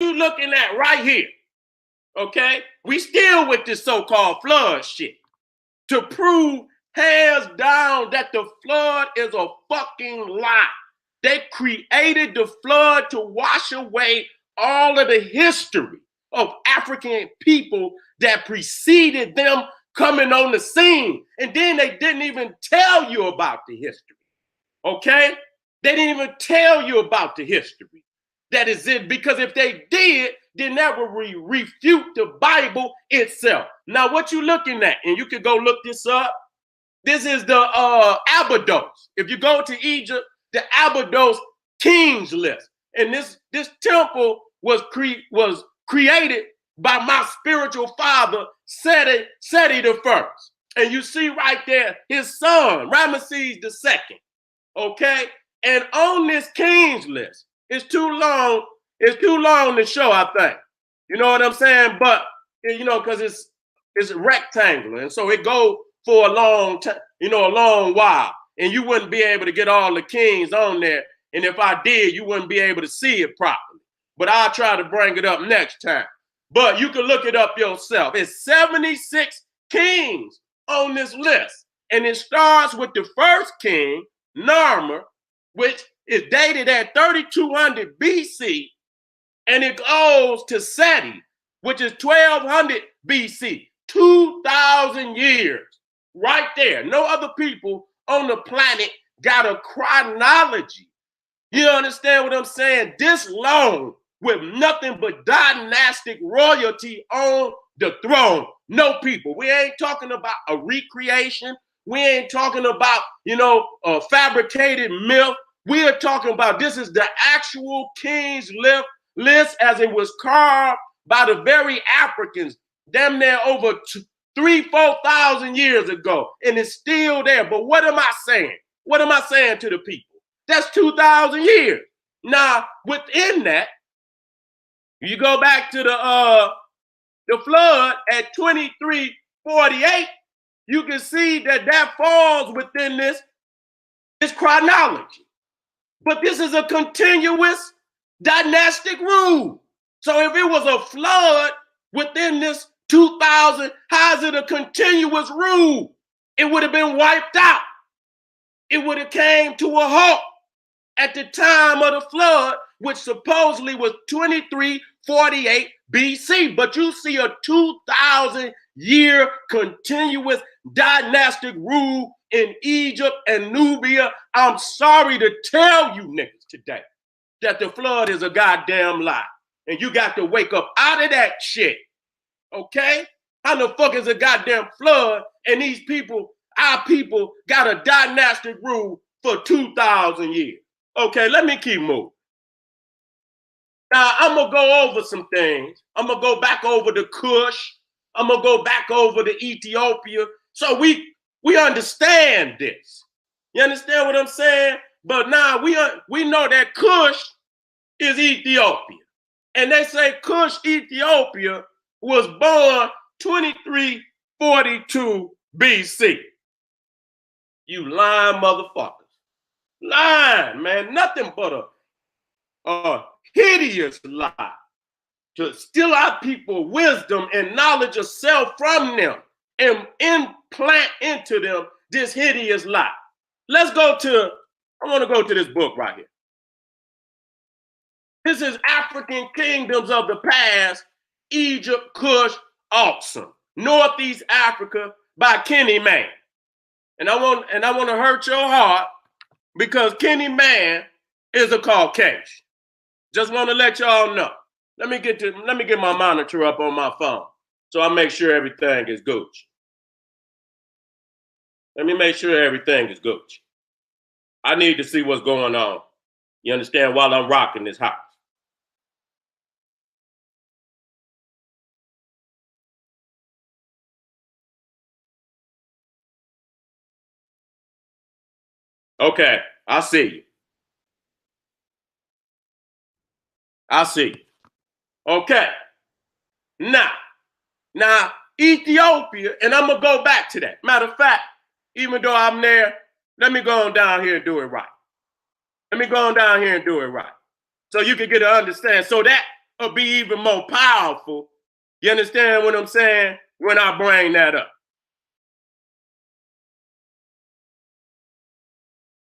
you looking at right here, okay, we still with this so-called flood shit to prove hands down that the flood is a fucking lie. They created the flood to wash away all of the history of African people that preceded them coming on the scene. And then they didn't even tell you about the history, okay? They didn't even tell you about the history. That is it, because if they did, then that would refute the Bible itself. Now, what you looking at, and you can go look this up, this is the Abydos. If you go to Egypt, the Abydos kings list. And this temple was created by my spiritual father, Seti I. And you see right there, his son, Ramesses II. Okay? And on this kings list, it's too long to show, I think. You know what I'm saying? But, you know, because it's rectangular. And so it goes for a long time, you know, a long while. And you wouldn't be able to get all the kings on there. And if I did, you wouldn't be able to see it properly. But I'll try to bring it up next time. But you can look it up yourself. It's 76 kings on this list. And it starts with the first king, Narmer, which is dated at 3200 BC. And it goes to Seti, which is 1200 BC. 2,000 years right there. No other people on the planet got a chronology. You understand what I'm saying? This long with nothing but dynastic royalty on the throne. No people. We ain't talking about a recreation. We ain't talking about, you know, a fabricated myth. We are talking about this is the actual king's list as it was carved by the very Africans damn near over 3,000-4,000 years ago. And it's still there. But what am I saying? What am I saying to the people? That's 2,000 years. Now, within that, you go back to the flood at 2348, you can see that falls within this chronology. But this is a continuous dynastic rule. So if it was a flood within this 2,000, how is it a continuous rule? It would have been wiped out. It would have came to a halt at the time of the flood, which supposedly was 2348 BC. But you see a 2,000-year continuous dynastic rule in Egypt and Nubia. I'm sorry to tell you niggas today that the flood is a goddamn lie. And you got to wake up out of that shit. Okay? How the fuck is a goddamn flood and these people, our people, got a dynastic rule for 2,000 years? Okay, let me keep moving. Now, I'm going to go over some things. I'm going to go back over the Kush. I'm going to go back over the Ethiopia. So we understand this. You understand what I'm saying? But now we know that Kush is Ethiopia. And they say Kush, Ethiopia, was born 2342 BC. You lying motherfuckers. Lying, man. Nothing but a hideous lie to steal our people wisdom and knowledge of self from them and implant into them this hideous lie. I want to go to this book right here. This is African Kingdoms of the Past, Egypt, Kush, Awesome, Northeast Africa by Kenny Man. And I want to hurt your heart because Kenny Man is a Caucasian. Just want to let y'all know. Let me get my monitor up on my phone so I make sure everything is Gucci. Let me make sure everything is Gucci. I need to see what's going on. You understand? While I'm rocking this house. Okay, I see you. I see you. Okay. Now, Ethiopia, and I'm going to go back to that. Matter of fact, even though I'm there, let me go on down here and do it right. Let me go on down here and do it right. So you can get an understanding. So that will be even more powerful. You understand what I'm saying? When I bring that up.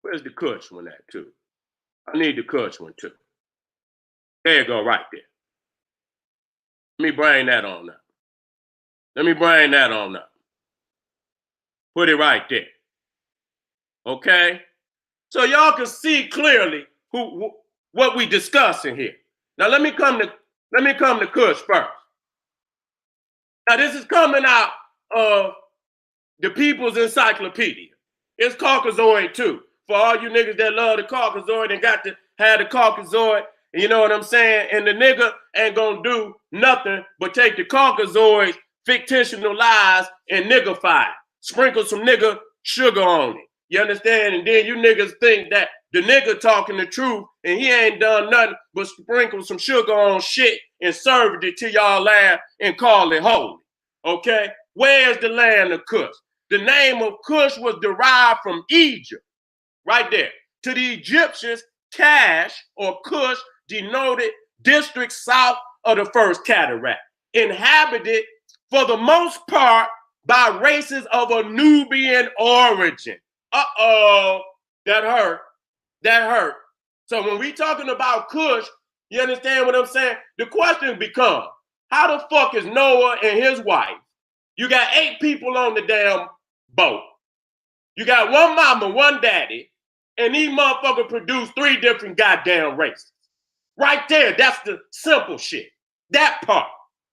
Where's the Kush one at too? I need the Kush one too. There you go, right there. Let me bring that on up. Let me bring that on up. Put it right there. Okay? So y'all can see clearly what we discussing here. Now let me come to Kush first. Now this is coming out of the People's Encyclopedia. It's Caucasoid too. For all you niggas that love the Caucasoid and got to have the Caucasoid, you know what I'm saying? And the nigga ain't gonna do nothing but take the Caucasoid's fictional lies and niggify it. Sprinkle some nigga sugar on it. You understand? And then you niggas think that the nigga talking the truth and he ain't done nothing but sprinkle some sugar on shit and served it to y'all land and call it holy. Okay? Where's the land of Kush? The name of Kush was derived from Egypt. Right there. To the Egyptians, Cash or Kush denoted districts south of the First Cataract, inhabited for the most part by races of a Nubian origin. Uh-oh, that hurt. That hurt. So when we talking about Kush, you understand what I'm saying? The question becomes, how the fuck is Noah and his wife? You got 8 people on the damn boat. You got one mama, one daddy, and these motherfuckers produce 3 different goddamn races. Right there, that's the simple shit. That part,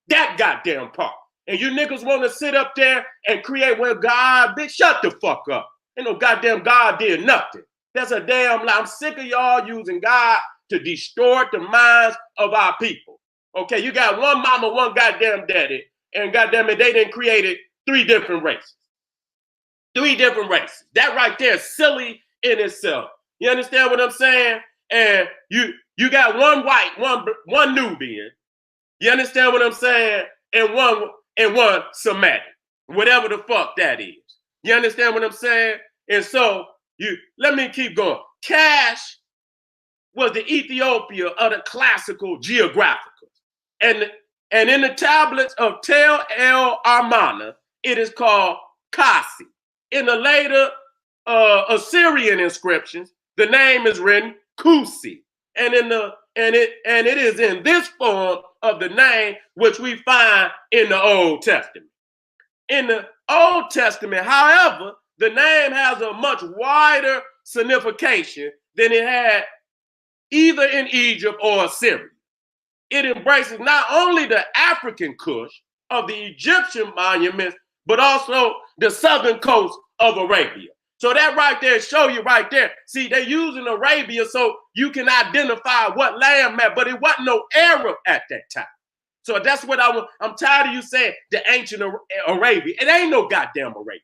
that goddamn part. And you niggas want to sit up there and create, well, God, bitch, shut the fuck up. Ain't no goddamn God did nothing. That's a damn lie. I'm sick of y'all using God to distort the minds of our people. Okay, you got one mama, one goddamn daddy, and goddamn it, they done created 3 different races. 3 different races. That right there is silly in itself. You understand what I'm saying? And you got one white, one Nubian. You understand what I'm saying? And one Semitic, whatever the fuck that is. You understand what I'm saying? And so let me keep going. Cash was the Ethiopia of the classical geographical. And in the tablets of Tel El Armana, it is called Kasi. In the later Assyrian inscriptions, the name is written Kusi. And it is in this form of the name which we find in the Old Testament. In the Old Testament, however, the name has a much wider signification than it had either in Egypt or Assyria. It embraces not only the African Kush of the Egyptian monuments, but also the southern coast of Arabia. So that right there show you right there. See, they're using Arabia so you can identify what land map, but it wasn't no Arab at that time. So that's what I'm tired of you saying the ancient Arabia. It ain't no goddamn Arabia.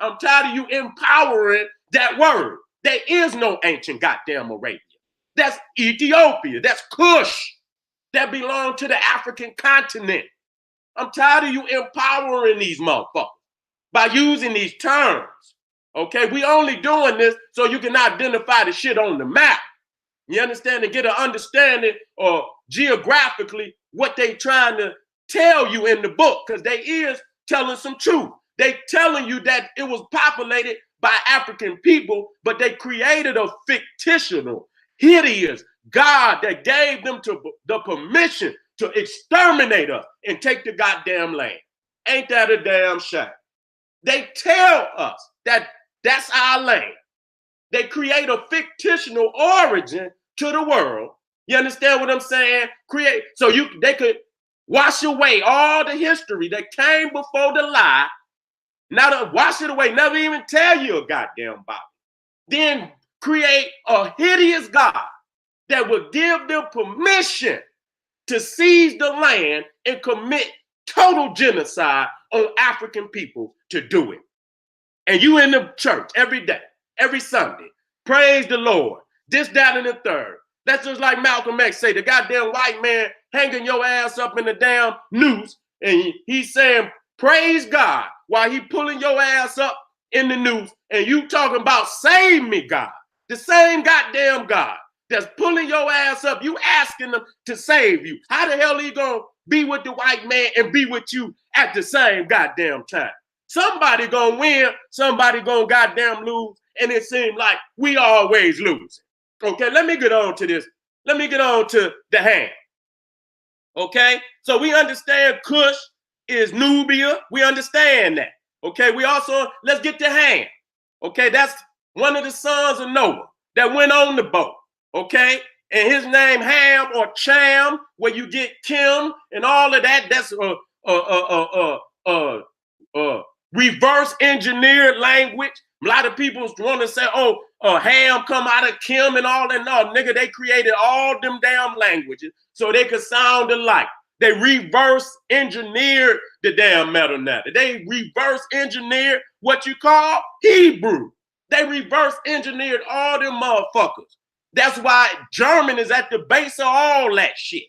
I'm tired of you empowering that word. There is no ancient goddamn Arabia. That's Ethiopia. That's Kush. That belong to the African continent. I'm tired of you empowering these motherfuckers by using these terms. Okay, we only doing this so you can identify the shit on the map. You understand? And get an understanding or geographically what they trying to tell you in the book, because they is telling some truth. They telling you that it was populated by African people, but they created a fictional, hideous God that gave them the permission to exterminate us and take the goddamn land. Ain't that a damn shame? They tell us that that's our land. They create a fictional origin to the world. You understand what I'm saying? They could wash away all the history that came before the lie. Now to wash it away, never even tell you a goddamn about it. Then create a hideous God that would give them permission to seize the land and commit total genocide on African people to do it. And you in the church every day, every Sunday, praise the Lord, this, that, and the third. That's just like Malcolm X say, the goddamn white man hanging your ass up in the damn noose, and he's saying, praise God, while he pulling your ass up in the noose, and you talking about save me, God. The same goddamn God that's pulling your ass up. You asking them to save you. How the hell are you going to be with the white man and be with you at the same goddamn time? Somebody going to win, somebody going to goddamn lose, and it seems like we always losing. Okay, let me get on to this. Let me get on to the Ham. Okay, so we understand Kush is Nubia. We understand that. Okay, we also, let's get to Ham. Okay, that's one of the sons of Noah that went on the boat. Okay, and his name Ham or Cham, where you get Kim and all of that. That's reverse engineered language. A lot of people want to say, oh, Ham come out of Kim and all that. No, nigga, they created all them damn languages so they could sound alike. They reverse engineered the damn metanatter. They reverse engineered what you call Hebrew. They reverse engineered all them motherfuckers. That's why German is at the base of all that shit.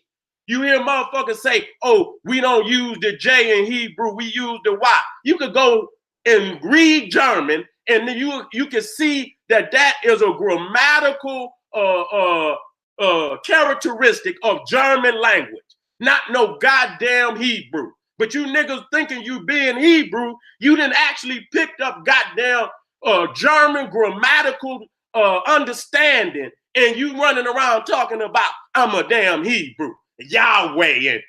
You hear motherfuckers say, oh, we don't use the J in Hebrew, we use the Y. You could go and read German, and then you can see that that is a grammatical characteristic of German language. Not no goddamn Hebrew. But you niggas thinking you being Hebrew, you didn't actually picked up goddamn German grammatical understanding, and you running around talking about I'm a damn Hebrew, Yahweh, and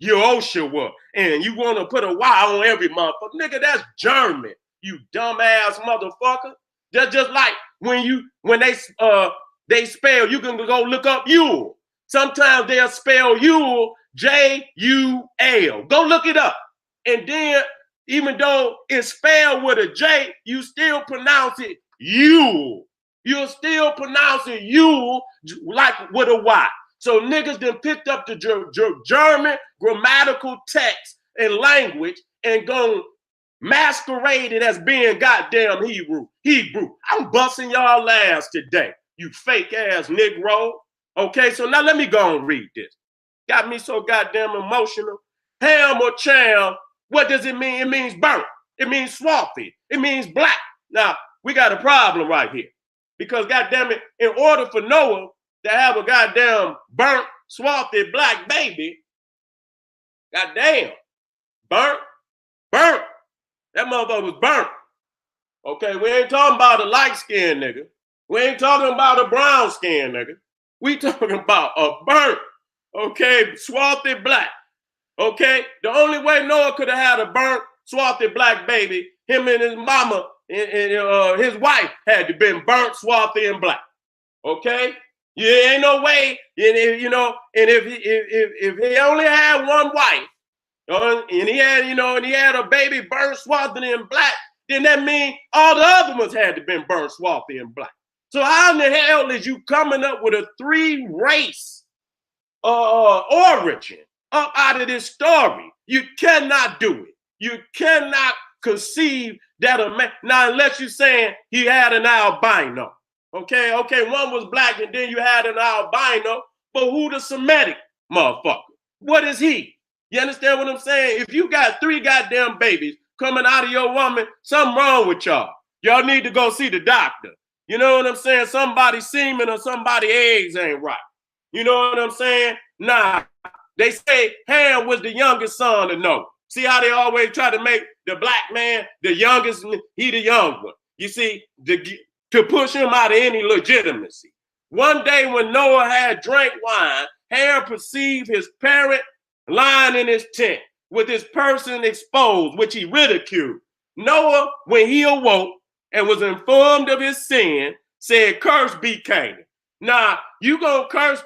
Yehoshua, and you want to put a Y on every motherfucker. Nigga, that's German, you dumbass motherfucker. That's just like when they spell, you can go look up Yule. Sometimes they'll spell Yule J-U-L. Go look it up. And then, even though it's spelled with a J, you still pronounce it Yule. You'll still pronounce it Yule like with a Y. So niggas done picked up the German grammatical text and language and gone masquerade it as being goddamn Hebrew. I'm busting y'all ass today, you fake ass Negro. Okay, so now let me go and read this. Got me so goddamn emotional. Ham or Cham, what does it mean? It means burnt. It means swarthy. It means black. Now, we got a problem right here. Because goddamn it, in order for Noah to have a goddamn burnt, swarthy black baby, goddamn, burnt. That motherfucker was burnt. Okay, we ain't talking about a light-skinned nigga. We ain't talking about a brown-skinned nigga. We talking about a burnt, okay, swarthy black, okay? The only way Noah could have had a burnt, swarthy black baby, him and his mama and his wife had to been burnt, swarthy, and black, okay? Yeah, ain't no way, and if he only had one wife, and he had a baby burnt, swarthy, and black, then that means all the other ones had to been burnt, swarthy, and black. So how in the hell is you coming up with a 3-race origin up out of this story? You cannot do it. You cannot conceive that a man, now unless you're saying he had an albino. Okay, one was black and then you had an albino, but who the Semitic motherfucker? What is he? You understand what I'm saying? If you got 3 goddamn babies coming out of your woman, something wrong with y'all. Y'all need to go see the doctor. You know what I'm saying? Somebody's semen or somebody's eggs ain't right. You know what I'm saying? Nah, they say Ham was the youngest son of Noah. See how they always try to make the black man the youngest, he the young one. You see, to push him out of any legitimacy. One day when Noah had drank wine, Ham perceived his parent lying in his tent with his person exposed, which he ridiculed. Noah, when he awoke, and was informed of his sin, said, curse be Canaan. Now, you gonna curse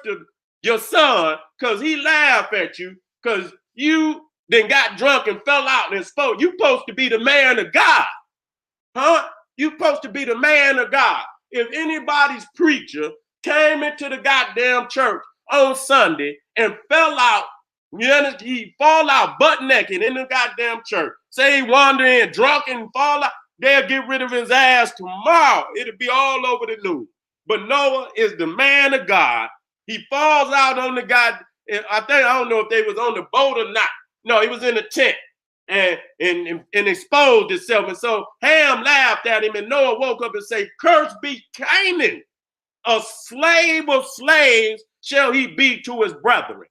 your son because he laughed at you because you then got drunk and fell out and spoke. You supposed to be the man of God. Huh? You supposed to be the man of God. If anybody's preacher came into the goddamn church on Sunday and fell out, he fall out butt naked in the goddamn church, say he wandering drunk and fall out, they'll get rid of his ass tomorrow. It'll be all over the news. But Noah is the man of God. He falls out on the God. I don't know if they was on the boat or not. No, he was in the tent and exposed himself. And so Ham laughed at him, and Noah woke up and said, curse be Canaan. A slave of slaves shall he be to his brethren.